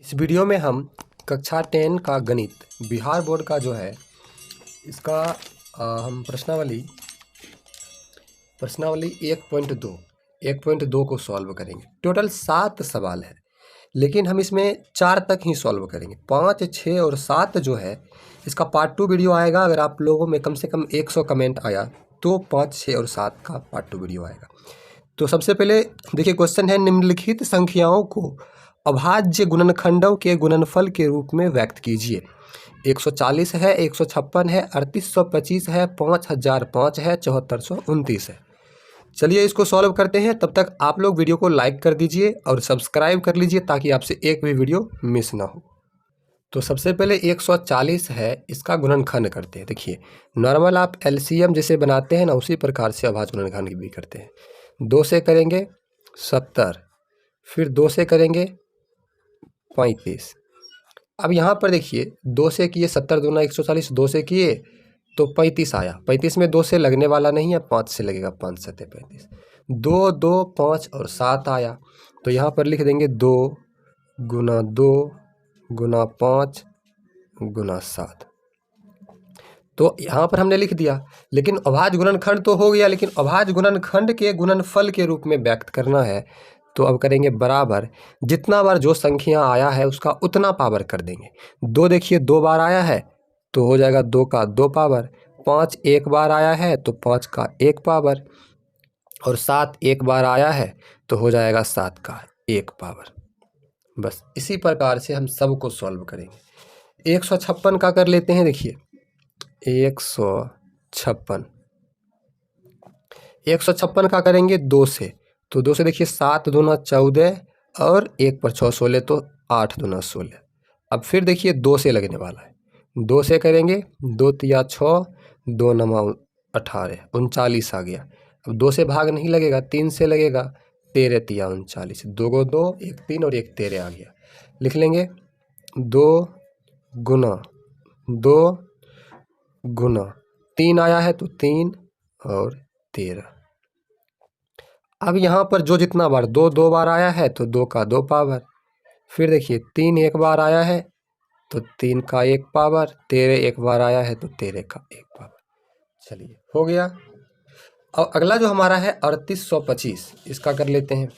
इस वीडियो में हम कक्षा 10 का गणित बिहार बोर्ड का जो है इसका हम प्रश्नावली 1.2 को सॉल्व करेंगे। टोटल 7 सवाल है, लेकिन हम इसमें 4 तक ही सॉल्व करेंगे। 5, 6 और 7 जो है इसका पार्ट 2 वीडियो आएगा। अगर आप लोगों में कम से कम 100 कमेंट आया तो 5, 6 और 7 का पार्ट 2 वीडियो आएगा। तो सबसे पहले देखिए, क्वेश्चन है निम्नलिखित संख्याओं को अभाज्य गुणनखंडों के गुणनफल के रूप में व्यक्त कीजिए। 140 है, 156 है, 3825 है, 5005 है, 7429 है। चलिए इसको सॉल्व करते हैं। तब तक आप लोग वीडियो को लाइक कर दीजिए और सब्सक्राइब कर लीजिए ताकि आपसे एक भी वीडियो मिस ना हो। तो सबसे पहले 140 है, इसका गुणनखंड करते हैं। देखिए, नॉर्मल आप एलसीएम जैसे बनाते हैं ना, उसी प्रकार से अभाज्य गुणनखंड भी करते हैं। 2 से करेंगे 70, फिर 2 से करेंगे 35। अब यहाँ पर देखिए, 2 से किए 70 दूना 140, 2 से किए तो 35 आया। 35 में 2 से लगने वाला नहीं है, 5 से लगेगा। 5 7 35, 2 2 5 और 7 आया। तो यहाँ पर लिख देंगे 2 गुना 2 गुना 5 गुना 7। तो यहाँ पर हमने लिख दिया, लेकिन अभाज्य गुणनखंड तो हो गया, लेकिन अभाज्य गुणनखंड के गुणनफल के रूप में व्यक्त करना है। तो अब करेंगे बराबर, जितना बार जो संख्या आया है उसका उतना पावर कर देंगे। 2 देखिए 2 बार आया है तो हो जाएगा 2 का 2 पावर। 5 एक बार आया है तो 5 का 1 पावर, और 7 एक बार आया है तो हो जाएगा 7 का 1 पावर। बस इसी प्रकार से हम सबको सॉल्व करेंगे। 156 का कर लेते हैं। देखिए 156 का करेंगे 2 से, तो 2 से देखिए 7 दूना 14 और 1 पर 6 16, तो 8 दूना 16। अब फिर देखिए 2 से लगने वाला है। 2 से करेंगे 2 तिया 6, 2 नमा 18, 39 आ गया। अब 2 से भाग नहीं लगेगा, 3 से लगेगा। 13 तिया 39, 2 को 2, 1 3 और 1 13 आ गया। लिख लेंगे 2 गुना 2 गुना 3 आया है तो 3 और 13। अब यहाँ पर जो जितना बार 2 2 बार आया है तो 2 का 2 पावर। फिर देखिए 3 एक बार आया है तो 3 का 1 पावर। 13 एक बार आया है तो 13 का 1 पावर। चलिए हो गया। और अगला जो हमारा है 3825, इसका कर लेते हैं।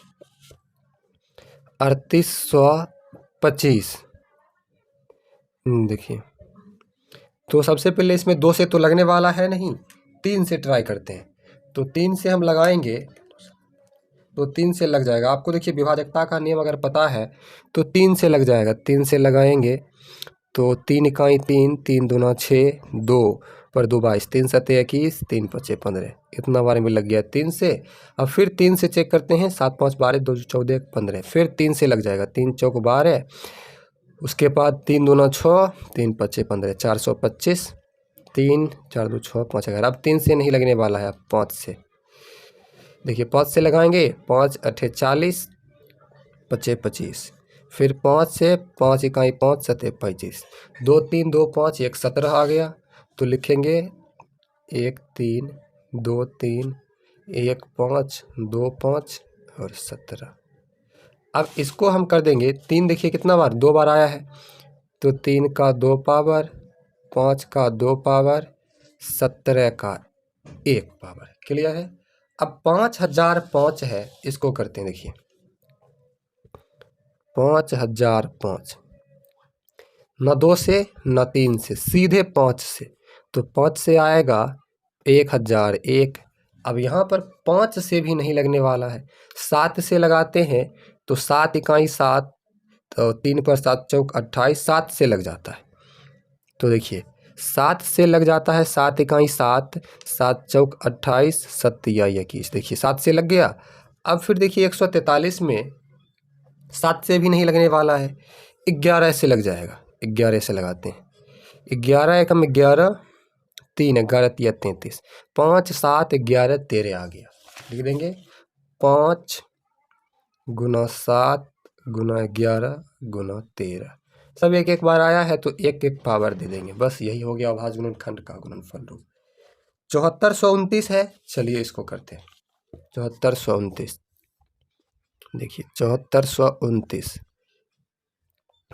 3825 देखिए, तो सबसे पहले इसमें 2 से तो लगने वाला है नहीं, 3 से ट्राई करते हैं। तो 3 से हम लगाएंगे तो 3 से लग जाएगा। आपको देखिए विभाजकता का नियम अगर पता है तो 3 से लग जाएगा। 3 से लगाएंगे तो 3 इकाई 3, 3 दूना 6, 2 पर 2 22, 3 सत्ते 21, 3 पचे 15। इतना बार में लग गया 3 से। अब फिर 3 से चेक करते हैं। 7 5 12, 2 14 15, फिर 3 से लग जाएगा। 3 चौक 12, उसके बाद 3 दूना 6, 3 पचे 15, 425, 3 4 2 6 5 11। अब 3 से नहीं लगने वाला है, अब 5 से। देखिए 5 से लगाएंगे, 5 8 40, 25 25, फिर 5 से 5 इकाई 5 सत्ते 25, 2 3 2 5 1 17 आ गया। तो लिखेंगे 1 3 2 3 1 5 2 5 और 17। अब इसको हम कर देंगे 3, देखिए कितना बार 2 बार आया है तो 3 का 2 पावर, 5 का 2 पावर, 17 का 1 पावर। क्लियर है। अब 5005 है, इसको करते हैं। देखिए 5005, न 2 से न 3 से, सीधे 5 से। तो 5 से आएगा 1001। अब यहाँ पर 5 से भी नहीं लगने वाला है, 7 से लगाते हैं तो 7 इकाई 7, तो 3 पर 7 चौक 28, 7 से लग जाता है। तो देखिए 7 से लग जाता है, 7 इकाई 7, 7 चौक 28, 7 या 21। देखिए 7 से लग गया। अब फिर देखिए 143 में 7 से भी नहीं लगने वाला है, 11 से लग जाएगा। 11 से लगाते हैं। 11 एकम 11, 3 11 तिया 33, 5 7 11 13 आ गया। लिख देंगे 5 गुना 7 गुना 11 गुना 13। सब एक एक बार आया है तो एक एक पावर दे देंगे। बस यही हो गया अभाज्य गुणनखंड का गुणनफल रूप। 7429 है। चलिए इसको करते हैं। 7429, देखिए 7429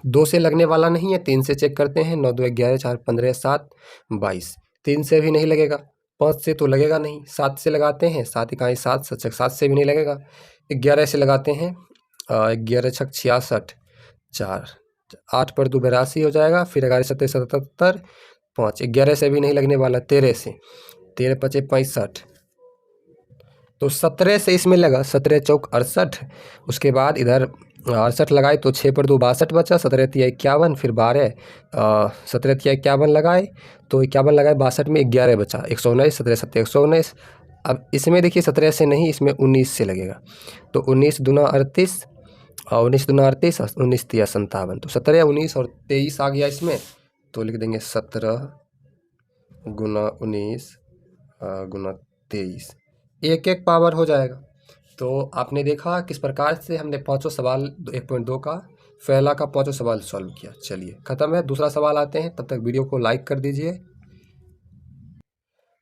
2 से लगने वाला नहीं है, 3 से चेक करते हैं। 9 2 11, 4 15 7 22। 3 से भी नहीं लगेगा, 5 से तो लगेगा नहीं। 7 से लगाते हैं, 7 इकाई 7, 7 से भी नहीं लगेगा। 11 से लगाते हैं, 11 छक 66, 4 8 पर 2 82 हो जाएगा। फिर 11 7 77, 5 11 से भी नहीं लगने वाला। 13 से, 13 5 65, तो 17 से इसमें लगा, 17 चौक 68। उसके बाद इधर 68 लगाए तो 6 पर 2 62 बचा। 17 तिया 51, फिर 12, 17 तिया 51 लगाए तो 51 लगाए 62 में 11 बचा, 119। 17 7 119। अब इसमें देखिए 17 से नहीं, इसमें 19 से लगेगा। तो 19 दूना 38, और 19 दूना 38, 19 तिया 57। तो 17 19 और 23 आ गया इसमें। तो लिख देंगे 17 गुना 19 गुना 23, एक एक पावर हो जाएगा। तो आपने देखा किस प्रकार से हमने पांचों सवाल 1.2 का पहला का पांचों सवाल सॉल्व किया। चलिए खत्म है, दूसरा सवाल आते हैं। तब तक वीडियो को लाइक कर दीजिए।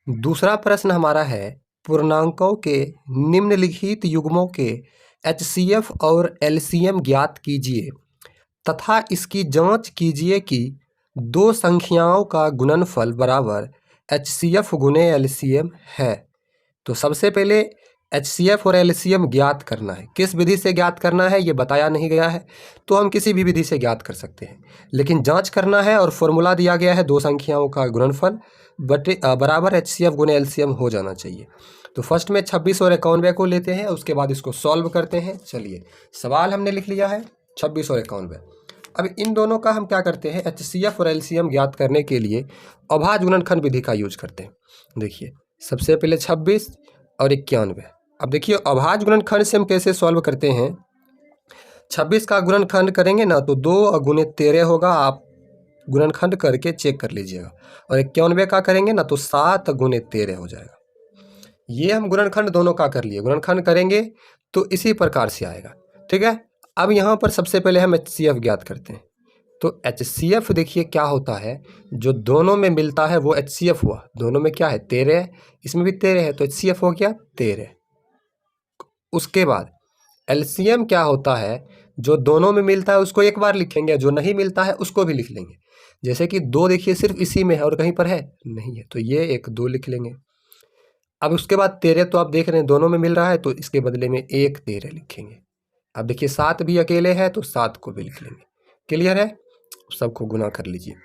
दूसरा प्रश्न हमारा है, पूर्णांकों के निम्नलिखित युग्मों के HCF और LCM ज्ञात कीजिए तथा इसकी जांच कीजिए कि दो संख्याओं का गुणनफल बराबर HCF गुने LCM है। तो सबसे पहले HCF और LCM ज्ञात करना है। किस विधि से ज्ञात करना है ये बताया नहीं गया है, तो हम किसी भी विधि से ज्ञात कर सकते हैं, लेकिन जांच करना है। और फॉर्मूला दिया गया है, दो संख्याओं का गुणनफल बराबर HCF गुने LCM हो जाना चाहिए। तो फर्स्ट में 26 और 91 को लेते हैं, उसके बाद इसको सॉल्व करते हैं। चलिए सवाल हमने लिख लिया है 26 और 91। अब इन दोनों का हम क्या करते हैं, HCF और LCM ज्ञात करने के लिए अभाज्य गुणनखंड विधि का यूज करते हैं। देखिए सबसे पहले 26 और 91। अब देखिए अभाज्य गुणनखंड से हम कैसे सॉल्व करते हैं। 26 का गुणनखंड करेंगे ना तो 2 गुने 13 होगा, आप गुणनखंड करके चेक कर लीजिएगा। और 91 का करेंगे ना तो 7 गुने 13 हो जाएगा। ये हम गुणनखंड दोनों का कर लिए, गुणनखंड करेंगे तो इसी प्रकार से आएगा। ठीक है, अब यहाँ पर सबसे पहले हम HCF ज्ञात करते हैं। तो HCF देखिए क्या होता है, जो दोनों में मिलता है वो HCF हुआ। दोनों में क्या है 13, इसमें भी 13 है तो HCF हो गया 13। उसके बाद LCM क्या होता है, जो दोनों में मिलता है उसको एक बार लिखेंगे, जो नहीं मिलता है उसको भी लिख लेंगे। जैसे कि 2 देखिए सिर्फ इसी में है और कहीं पर है नहीं है, तो ये 1 2 लिख लेंगे। अब उसके बाद 13 तो आप देख रहे हैं दोनों में मिल रहा है, तो इसके बदले में 1 13 लिखेंगे। अब देखिए 7 भी अकेले है तो 7 को भी लिख लेंगे। क्लियर है, सबको गुना कर लीजिए।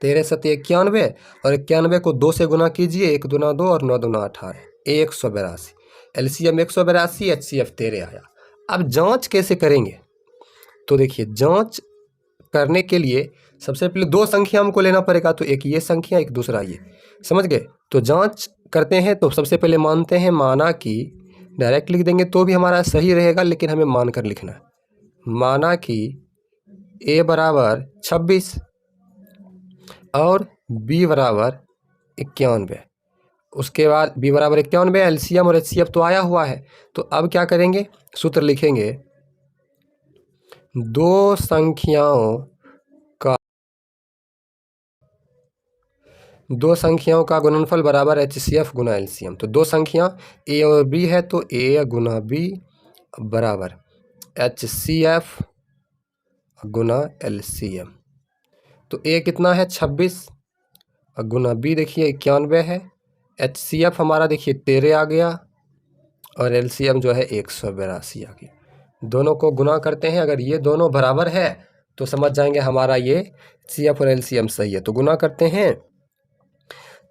13 7 91 और 91 को 2 से गुना कीजिए, 1 दूना 2 और 9 दूना 18, 182। LCM 182, HCF 13 आया। अब जांच कैसे करेंगे, तो देखिए जांच करने के लिए सबसे पहले दो संख्या हमको लेना पड़ेगा। तो एक ये संख्या, एक दूसरा ये, समझ गए। तो जांच करते हैं तो सबसे पहले मानते हैं, माना कि डायरेक्ट लिख देंगे तो भी हमारा सही रहेगा, लेकिन हमें मान कर लिखना है। माना कि A बराबर 26 और B बराबर 91। उसके बाद B बराबर 91, LCM और HCF तो आया हुआ है। तो अब क्या करेंगे, सूत्र लिखेंगे, दो संख्याओं का गुणनफल बराबर HCF गुना LCM। तो दो संख्या A और B है तो A गुना B बराबर HCF गुना LCM। तो A कितना है 26 गुना B देखिए 91 है, HCF हमारा देखिए 13 आ गया और LCM जो है 182 आ गया। दोनों को गुना करते हैं, अगर ये दोनों बराबर है तो समझ जाएंगे हमारा ये HCF और LCM सही है। तो गुना करते हैं,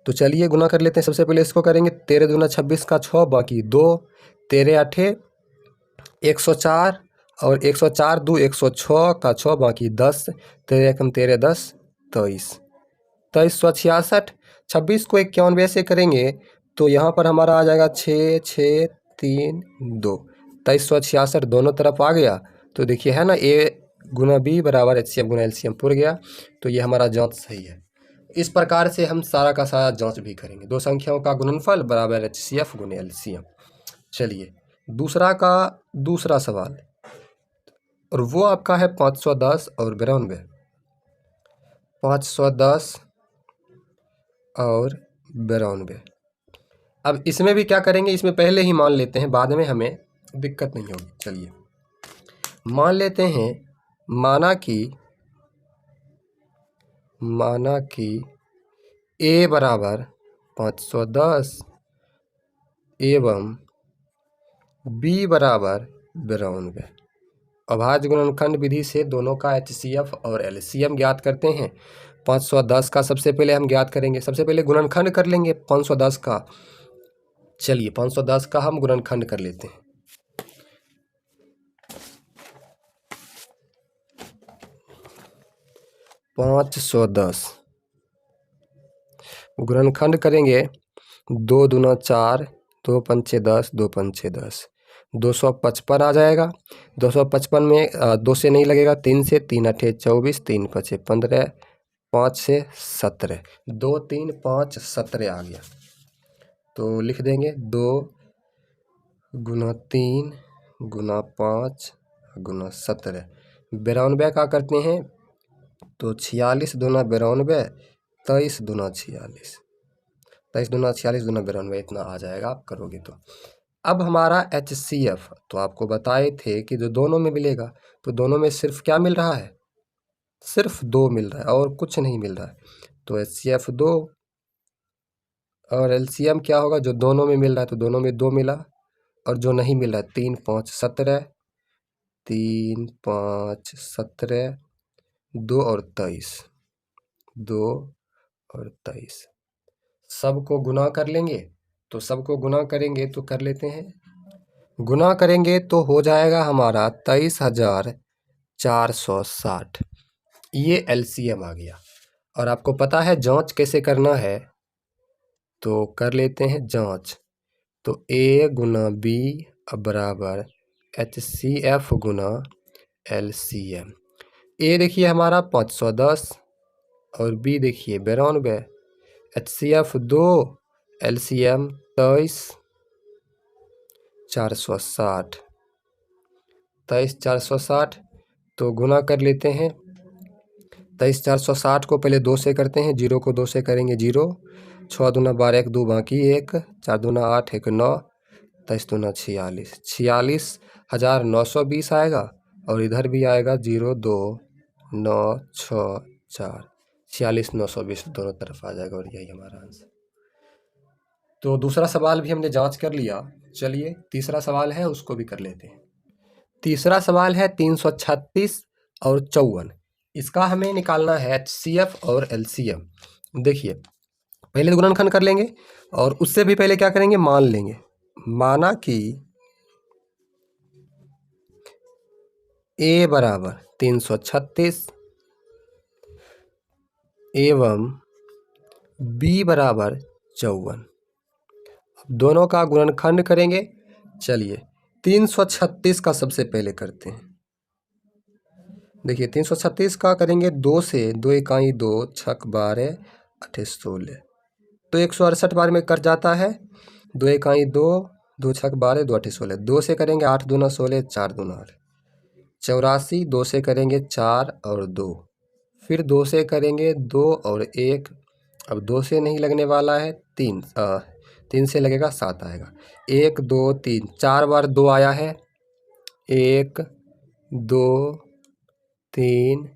तो चलिए गुना कर लेते हैं। सबसे पहले इसको करेंगे, 13 दूना 26 का 6 बाकी 2, 13 8 104 और 104 2 106 का 6 बाकी 10, 13 एकम 13 10 23, 2366। 26 को 91 से करेंगे तो यहाँ पर हमारा आ जाएगा 6 6 3 2, 2366 दोनों तरफ आ गया। तो देखिए है ना, A गुना B बराबर HCF गुना LCM पुर गया। तो ये हमारा जांच सही है। इस प्रकार से हम सारा का सारा जांच भी करेंगे, दो संख्याओं का गुणनफल बराबर HCF गुने LCM। चलिए दूसरा सवाल, और वो आपका है 510 और 92। 510 और 92। अब इसमें भी क्या करेंगे, इसमें पहले ही मान लेते हैं, बाद में हमें दिक्कत नहीं होगी। चलिए मान लेते हैं, माना कि माना कि A बराबर 510 एवं B बराबर 92। अभाज्य गुणनखंड विधि से दोनों का HCF और LCM ज्ञात करते हैं। 510 का सबसे पहले हम ज्ञात करेंगे। सबसे पहले गुणनखंड कर लेंगे 510 का। चलिए 510 का हम गुणनखंड कर लेते हैं। पाँच सौ दस गुणनखंड करेंगे। 2 दूना 4, 2 पंचे 10, 2 पंचे 10, 255 आ जाएगा। 255 में 2 से नहीं लगेगा, 3 से, 3 अठे 24, 3 पचे 15, 5 से 17, 2 3 5 17 आ गया। तो लिख देंगे 2 गुना 3 गुना 5 गुना 17। 92 का करते हैं तो 46 दूना 92, 23 दूना 46, 23 दूना 46 दूना 92, इतना आ जाएगा आप करोगे तो। अब हमारा HCF तो आपको बताए थे कि जो दोनों में मिलेगा, तो दोनों में सिर्फ क्या मिल रहा है, सिर्फ 2 मिल रहा है और कुछ नहीं मिल रहा है। तो HCF 2 और LCM क्या होगा, जो दोनों में मिल रहा है तो दोनों में 2 मिला, और जो नहीं मिल रहा है 3 5 17, 3 5 17, 2 और 23, 2 और 23 सबको गुना कर लेंगे। तो सबको गुना करेंगे तो कर लेते हैं, गुना करेंगे तो हो जाएगा हमारा 23,460। ये LCM आ गया। और आपको पता है जांच कैसे करना है, तो कर लेते हैं जांच। तो A गुना B बराबर HCF गुना LCM। A देखिए हमारा 510 और B देखिए 92, HCF 2, LCM 23,460, 23,460। तो गुना कर लेते हैं। 23,460 को पहले 2 से करते हैं, 0 को 2 से करेंगे 0, 6 दूना 12, 1 2 बाकी 1, 4 दूना 8, 1 9, 23 दूना 46, 46,920 आएगा। और इधर भी आएगा 0 2 9 6 4, 46,920 दोनों तरफ आ जाएगा, और यही हमारा आंसर। तो दूसरा सवाल भी हमने जांच कर लिया। चलिए तीसरा सवाल है, उसको भी कर लेते हैं। तीसरा सवाल है 336 और 54। इसका हमें निकालना है HCF और LCM। देखिए पहले तो गुणनखंड कर लेंगे, और उससे भी पहले क्या करेंगे, मान लेंगे। माना कि A बराबर 336 एवं B बराबर 54। दोनों का गुणनखंड करेंगे। चलिए 336 का सबसे पहले करते हैं। देखिए 336 का करेंगे 2 से, 2 इकाई 2, 6 12, 8 16, तो 168 बार में कट जाता है। 2 इकाई 2, 2 6 12, 2 8 16, 2 से करेंगे 8 दूना 16, 4 दूना 8, 84। 2 से करेंगे 4 और 2, फिर 2 से करेंगे 2 और 1, अब 2 से नहीं लगने वाला है, 3 से लगेगा 7 आएगा। 1 2 3, 4 बार 2 आया है, 1 2 3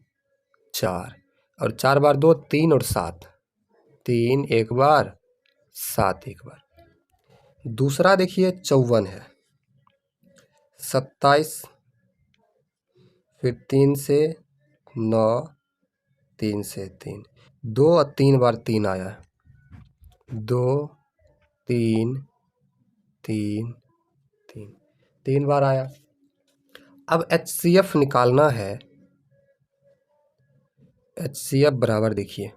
4, और 4 बार 2 3 और 7, 3 एक बार, 7 एक बार। दूसरा देखिए 54 है, 27, फिर 3 से 9, 3 से 3, 2 और 3 बार 3 आया है, 2 3 3 3, 3 बार आया। अब HCF निकालना है। HCF बराबर देखिए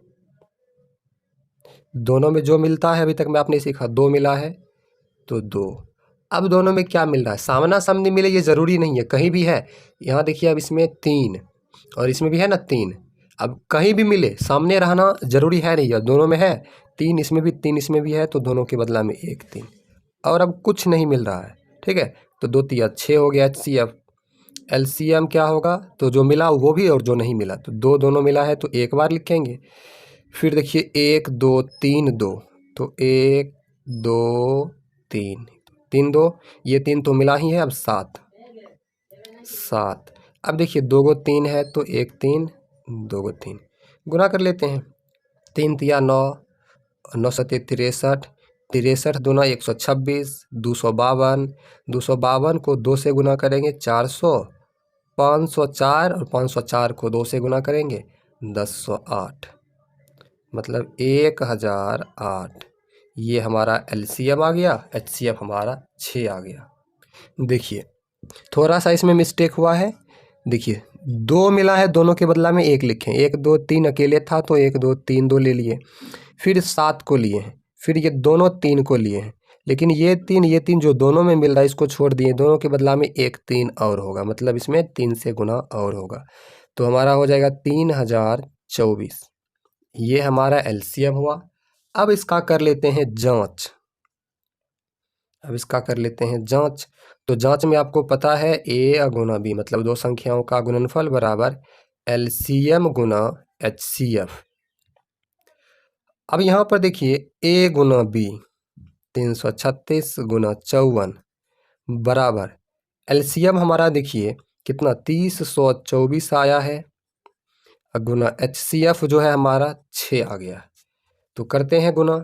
दोनों में जो मिलता है, अभी तक में आपने सीखा 2 मिला है तो 2। अब दोनों में क्या मिल रहा है, सामना सामनी मिले ये ज़रूरी नहीं है, कहीं भी है। यहाँ देखिए अब इसमें 3 और इसमें भी है ना 3, अब कहीं भी मिले सामने रहना ज़रूरी है नहीं है, दोनों में है 3, इसमें भी 3, इसमें भी है, तो दोनों के बदला में 1 3, और अब कुछ नहीं मिल रहा है। ठीक है, तो 2 3 6 हो गया HCF। LCM क्या होगा, तो जो मिला वो भी और जो नहीं मिला, तो 2 दोनों मिला है तो एक बार लिखेंगे। फिर देखिए 1 2 3 2, तो 1 2 3 3 2, ये 3 तो मिला ही है, अब 7 7। अब देखिए 2 गो 3 है तो 1 3 2 गो 3, गुना कर लेते हैं। 3 तिया 9, 9 सत्ते 63, 63 दूना 126, 252, 252 को 2 से गुना करेंगे 400, 504 और 504 को 2 से गुना करेंगे 1008, मतलब 1008। ये हमारा एलसीएम आ गया, एचसीएफ हमारा 6 आ गया। देखिए थोड़ा सा इसमें मिस्टेक हुआ है। देखिए 2 मिला है, दोनों के बदला में 1 लिखें। 1 2 3 अकेले था तो 1 2 3 2 ले लिए, फिर 7 को लिए हैं, फिर ये दोनों 3 को लिए हैं, लेकिन ये 3 जो दोनों में मिल रहा है इसको छोड़ दिए, दोनों के बदला में 1 3 और होगा, मतलब इसमें 3 से गुना और होगा, तो हमारा हो जाएगा 3024। ये हमारा एलसीएम हुआ। अब इसका कर लेते हैं जांच। तो जांच में आपको पता है ए गुना बी, मतलब दो संख्याओं का गुणनफल बराबर एलसीएम गुना एचसीएफ। अब यहाँ पर देखिए ए गुना बी 336 गुना 54 बराबर एलसीएम हमारा देखिए कितना 3024 आया है, गुना एचसीएफ जो है हमारा 6 आ गया। तो करते हैं गुना,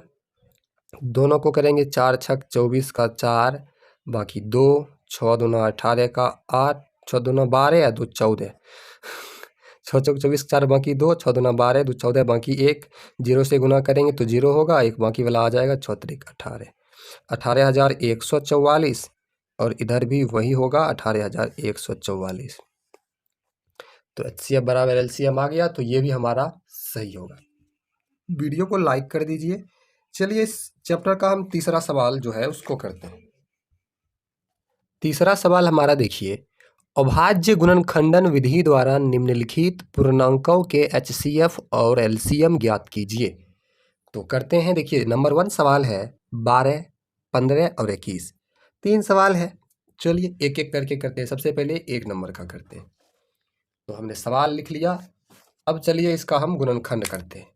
दोनों को करेंगे 4 छक 24 का 4, बाकी 2, 6 दूना 18 का 8, 6 दूना 12 या 2 14, 6 चौक 24 4 बाकी 2, 6 दूना 12 2 14 बाकी 1, 0 से गुना करेंगे तो 0 होगा, एक बाकी वाला आ जाएगा 6 त्रिक 18, 18144, और इधर भी वही होगा 18144। तो एचसीएफ बराबर एलसीएम आ गया, तो ये भी हमारा सही होगा। वीडियो को लाइक कर दीजिए। चलिए इस चैप्टर का हम तीसरा सवाल जो है उसको करते हैं। तीसरा सवाल हमारा देखिए, अभाज्य गुणनखंडन विधि द्वारा निम्नलिखित पूर्णांकों के एचसीएफ और एलसीएम ज्ञात कीजिए। तो करते हैं। देखिए नंबर 1 सवाल है 12, 15 और 21। 3 सवाल है, चलिए एक एक करके करते हैं। सबसे पहले 1 नंबर का करते हैं। तो हमने सवाल लिख लिया, अब चलिए इसका हम गुणनखंड करते हैं।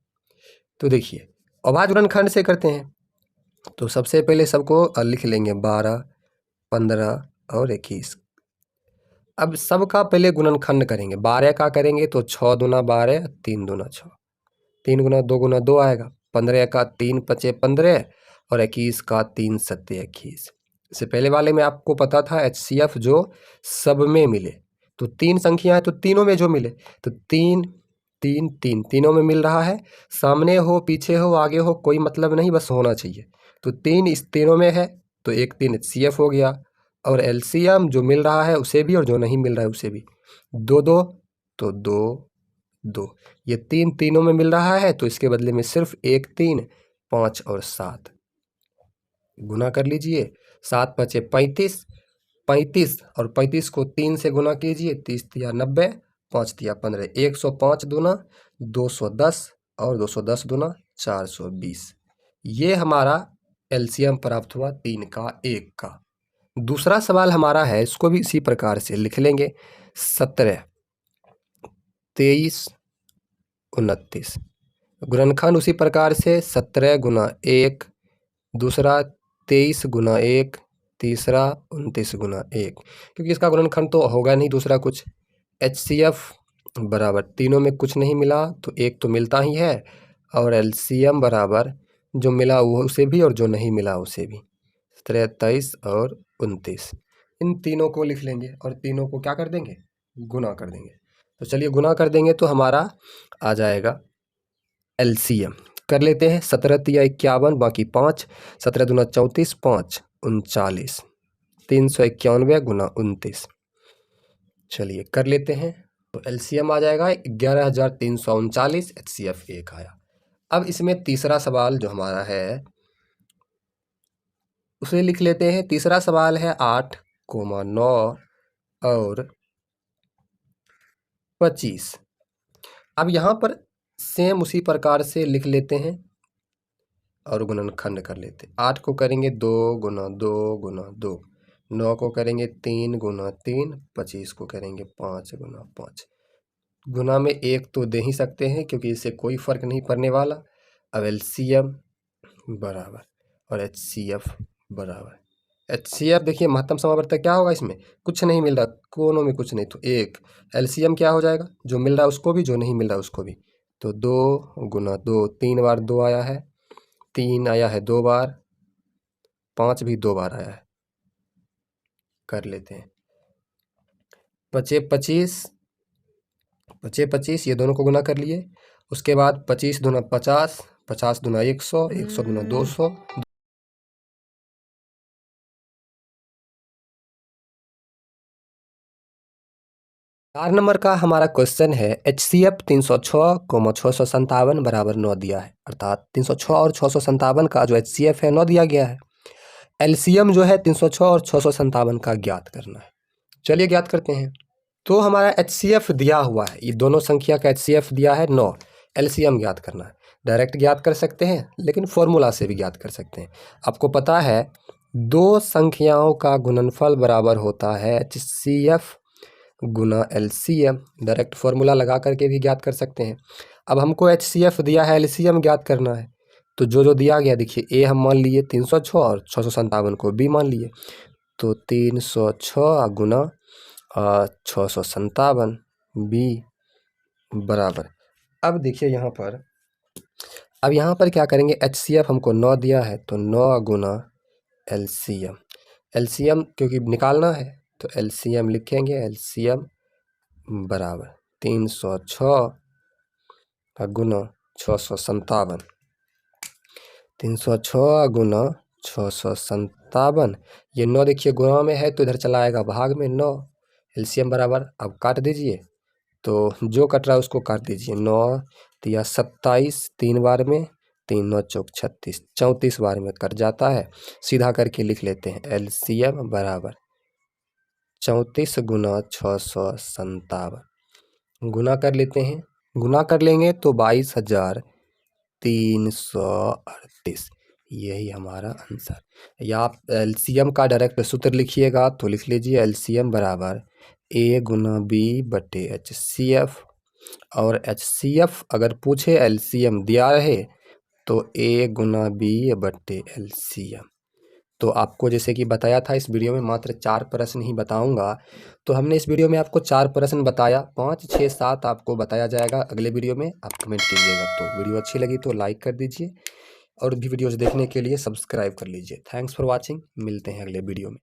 तो देखिए अभाज्य गुणनखंड से करते हैं, तो सबसे पहले सबको लिख लेंगे 12, 15 और 21। अब सबका पहले गुणनखंड करेंगे। 12 का करेंगे तो 6 दूना 12, 3 दूना 6, 3 गुना 2 आएगा। 15 का 3 पचे 15 और 21 का 3 सत्ते 21। इससे पहले वाले में आपको पता था एचसीएफ जो सब में मिले, तो 3 संख्या है तो तीनों में जो मिले, तो 3 3 3 तीनों में मिल रहा है। सामने हो पीछे हो आगे हो कोई मतलब नहीं, बस होना चाहिए। तो 3 इस तीनों में है तो 1 3 एचसीएफ हो गया, और एलसीएम जो मिल रहा है उसे भी और जो नहीं मिल रहा है उसे भी। 2 2 तो 2 2, ये 3 तीनों में मिल रहा है तो इसके बदले में सिर्फ 1 3, 5 और 7 गुना कर लीजिए। 7 पचे 35, 35 और 35 को 3 से गुना कीजिए। 30 तिया 90, 5 तिया 15, 105 दूना 210 और 210 दूना 420। ये हमारा एलसीएम प्राप्त हुआ 3 का 1 का। दूसरा सवाल हमारा है, इसको भी इसी प्रकार से लिख लेंगे। 17, 23, 29। गुणनखंड उसी प्रकार से 17 गुना 1, दूसरा 23 गुना 1, तीसरा 29 गुना 1, क्योंकि इसका गुणनखंड तो होगा नहीं दूसरा कुछ। एचसीएफ बराबर तीनों में कुछ नहीं मिला तो 1 तो मिलता ही है, और एलसीएम बराबर जो मिला वो उसे भी और जो नहीं मिला उसे भी। 23 और 29 इन तीनों को लिख लेंगे और तीनों को क्या कर देंगे, गुना कर देंगे। तो चलिए गुना कर देंगे तो हमारा आ जाएगा एलसीएम। कर लेते हैं। 17 तिया 51 बाकी 5, 17 दूना 34, 5 39, 391 गुना 29। चलिए कर लेते हैं, तो एलसीएम आ जाएगा 11339, एचसीएफ 1 आया। अब इसमें तीसरा सवाल जो हमारा है उसे लिख लेते हैं। तीसरा सवाल है 8, 9 और 25। अब यहाँ पर सेम उसी प्रकार से लिख लेते हैं और गुणनखंड कर लेते हैं। 8 को करेंगे 2 गुना 2 गुना 2, 9 को करेंगे 3 गुना 3, 25 को करेंगे 5 गुना 5। गुना में 1 तो दे ही सकते हैं क्योंकि इससे कोई फर्क नहीं पड़ने वाला। अब एलसीएम बराबर और एचसीएफ बराबर। एचसीएफ देखिए महत्तम समावर्तक क्या होगा, इसमें कुछ नहीं मिल रहा, कोनों में कुछ नहीं, तो 1। एलसीएम क्या हो जाएगा, जो मिल रहा है उसको भी जो नहीं मिल रहा है उसको भी, तो 2 गुना 2, 3 बार 2 आया है, 3 आया है 2 बार, 5 भी 2 बार आया है। कर लेते हैं। 25 25 ये दोनों को गुना कर लिए। उसके बाद 25 दूना 50, 50 दूना 100, 100 दूना 200। 4 नंबर का हमारा क्वेश्चन है HCF 306,657 बराबर 9 दिया है, अर्थात 306 और 657 का जो HCF है 9 दिया गया है। LCM जो है 306 और 657 का ज्ञात करना है। चलिए ज्ञात करते हैं। तो हमारा HCF दिया हुआ है, ये दोनों संख्या का HCF दिया है 9, LCM ज्ञात करना है। डायरेक्ट ज्ञात कर सकते हैं, लेकिन फॉर्मूला से भी ज्ञात कर सकते हैं। आपको पता है दो संख्याओं का गुणनफल बराबर होता है HCF गुना LCM। डायरेक्ट फॉर्मूला लगा करके भी ज्ञात कर सकते हैं। अब हमको HCF दिया है, LCM ज्ञात करना है। तो जो दिया गया देखिए, A हम मान लिए 306 और 657 को B मान लिए। तो 306 गुना 657 B बराबर। अब देखिए यहाँ पर क्या करेंगे, HCF हमको 9 दिया है, तो 9 गुना LCM क्योंकि निकालना है तो LCM लिखेंगे। LCM बराबर 306 गुना 657, 306 गुना 657। ये 9 देखिए गुणा में है तो इधर चला आएगा भाग में 9। LCM बराबर, अब काट दीजिए, तो जो कट रहा है उसको काट दीजिए। 9 तिया 27, 3 बार में, 3 9 चौक 36, 34 बार में कट जाता है। सीधा करके लिख लेते हैं LCM बराबर 34 गुना 657। गुना कर लेते हैं, गुना कर लेंगे तो 22,338, यही हमारा आंसर। या आप LCM का डायरेक्ट सूत्र लिखिएगा तो लिख लीजिए LCM बराबर A गुना B बटे HCF। और HCF अगर पूछे LCM दिया रहे तो A गुना B बटे LCM। तो आपको जैसे कि बताया था इस वीडियो में मात्र 4 प्रश्न ही बताऊंगा, तो हमने इस वीडियो में आपको 4 प्रश्न बताया। 5 6 7 आपको बताया जाएगा अगले वीडियो में, आप कमेंट कीजिएगा। तो वीडियो अच्छी लगी तो लाइक कर दीजिए और भी वीडियोज़ देखने के लिए सब्सक्राइब कर लीजिए। थैंक्स फॉर वॉचिंग, मिलते हैं अगले वीडियो में।